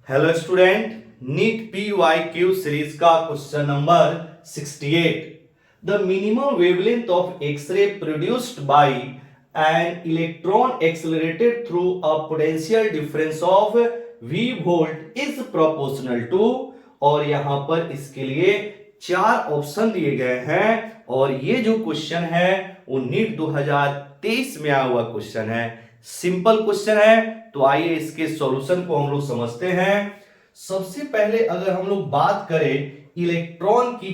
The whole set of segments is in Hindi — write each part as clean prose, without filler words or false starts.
Hello student, NEET PYQ series का question number 68। The minimum wavelength of X-ray produced by an electron accelerated through a potential difference of V volt is proportional to. और यहां पर इसके लिए चार ऑप्शन दिए गए हैं और ये जो क्वेश्चन है वो नीट 2023 में आया हुआ क्वेश्चन है। सिंपल क्वेश्चन है, तो आइए इसके सॉल्यूशन को हम लोग समझते हैं। सबसे पहले अगर हम लोग बात करें इलेक्ट्रॉन की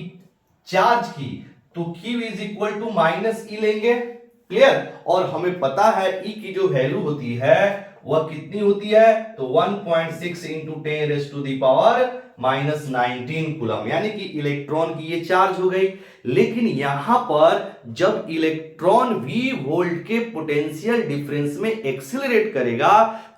चार्ज की, तो Q is equal to minus e लेंगे। क्लियर। और हमें पता है E की जो वैल्यू होती है वह कितनी होती है, तो 1.6 into 10 raise to the power -19 coulomb, यानी कि इलेक्ट्रॉन की ये चार्ज हो गई। लेकिन यहां पर जब इलेक्ट्रॉन V वोल्ट के पोटेंशियल डिफरेंस में एक्सीलरेट करेगा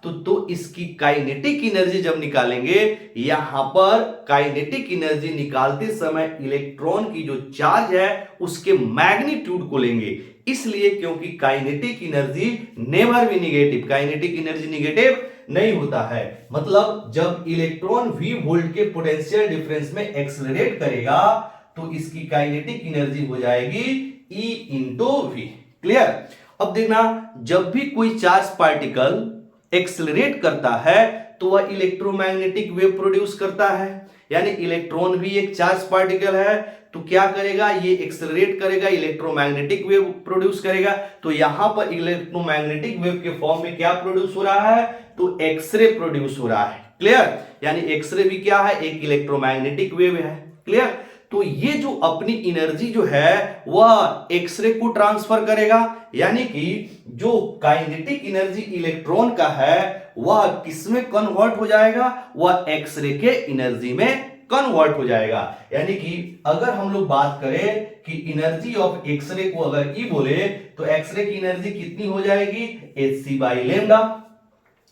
तो इसकी काइनेटिक एनर्जी जब निकालेंगे, यहां पर काइनेटिक एनर्जी निकालते समय इलेक्ट्रॉन की जो चार्ज है उसके मैग्नीट्यूड को लेंगे। इसलिए क्योंकि kinetic energy never be negative, kinetic energy negative नहीं होता है। मतलब जब इलेक्ट्रॉन V वोल्ट के पोटेंशियल डिफरेंस में एक्सेलरेट करेगा तो इसकी काइनेटिक एनर्जी हो जाएगी E इंटू V। क्लियर। अब देखना, जब भी कोई चार्ज पार्टिकल एक्सेलरेट करता है तो वह इलेक्ट्रोमैग्नेटिक वेव प्रोड्यूस करता है। यानी इलेक्ट्रॉन भी एक चार्ज पार्टिकल है, तो क्या करेगा, ये एक्सेलरेट करेगा, इलेक्ट्रोमैग्नेटिक वेव प्रोड्यूस करेगा। तो यहां पर इलेक्ट्रोमैग्नेटिक वेव के फॉर्म में क्या प्रोड्यूस हो रहा है, तो एक्सरे प्रोड्यूस हो रहा है। क्लियर। यानी एक्सरे भी क्या है, एक इलेक्ट्रोमैग्नेटिक वेव है। क्लियर। तो ये जो अपनी एनर्जी जो है वह एक्सरे को ट्रांसफर करेगा, यानी कि जो काइनेटिक एनर्जी इलेक्ट्रॉन का है वह किसमें कन्वर्ट हो जाएगा, वह एक्सरे के एनर्जी में कन्वर्ट हो जाएगा। यानी कि अगर हम लोग बात करें कि एनर्जी ऑफ एक्सरे को अगर ई बोले तो एक्सरे की एनर्जी कितनी हो जाएगी, hc by lambda.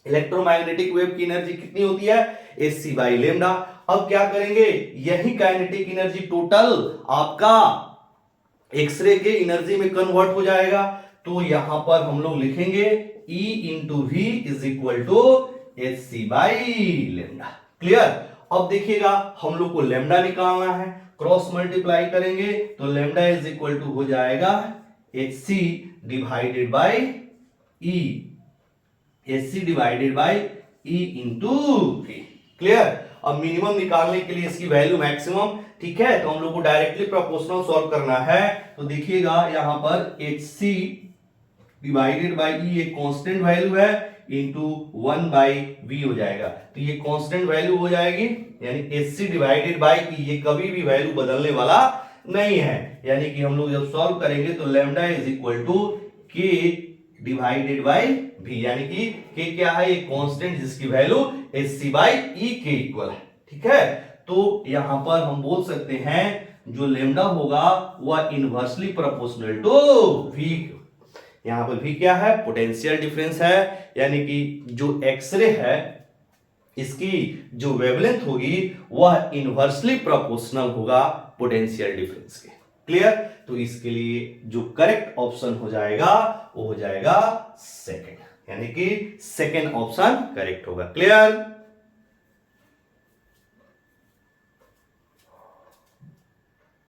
Electromagnetic wave की एनर्जी कितनी होती है, hc बाई लेमडा। अब क्या करेंगे, यही काइनेटिक एनर्जी टोटल आपका एक्सरे के एनर्जी में कन्वर्ट हो जाएगा। तो यहां पर हम लोग लिखेंगे E into v is equal to hc by lambda. Clear. अब देखिएगा हम लोग को लेमडा निकालना है, क्रॉस मल्टीप्लाई करेंगे तो लेमडा इज इक्वल टू हो जाएगा hc divided by E, hc divided by E into v. Clear. अब मिनिमम निकालने के लिए इसकी वैल्यू मैक्सिमम, ठीक है, तो हम लोग को डायरेक्टली प्रोपोर्शनल सॉल्व करना है। तो देखिएगा यहां पर hc डिवाइडेड बाई E एक कांस्टेंट वैल्यू है इंटू 1 बाई वी हो जाएगा। तो ये कांस्टेंट वैल्यू हो जाएगी, यानी hc डिवाइडेड बाई E ये कभी भी वैल्यू बदलने वाला नहीं है। यानी कि हम लोग जब सॉल्व करेंगे तो lambda is equal to k divided by v, यानी कि k क्या है, ये कांस्टेंट जिसकी वैल्यू hc बाई E के इक्वल है। ठीक है। तो यहां पर हम बोल सकते हैं जो लैम्डा होगा वह इनवर्सली प्रोपोर्शनल टू v। यहां पर भी क्या है, पोटेंशियल डिफरेंस है, यानी कि जो एक्सरे है इसकी जो वेवलेंथ होगी वह इनवर्सली प्रोपोर्शनल होगा पोटेंशियल डिफरेंस के। क्लियर। तो इसके लिए जो करेक्ट ऑप्शन हो जाएगा वो हो जाएगा सेकंड, यानी कि सेकंड ऑप्शन करेक्ट होगा। क्लियर।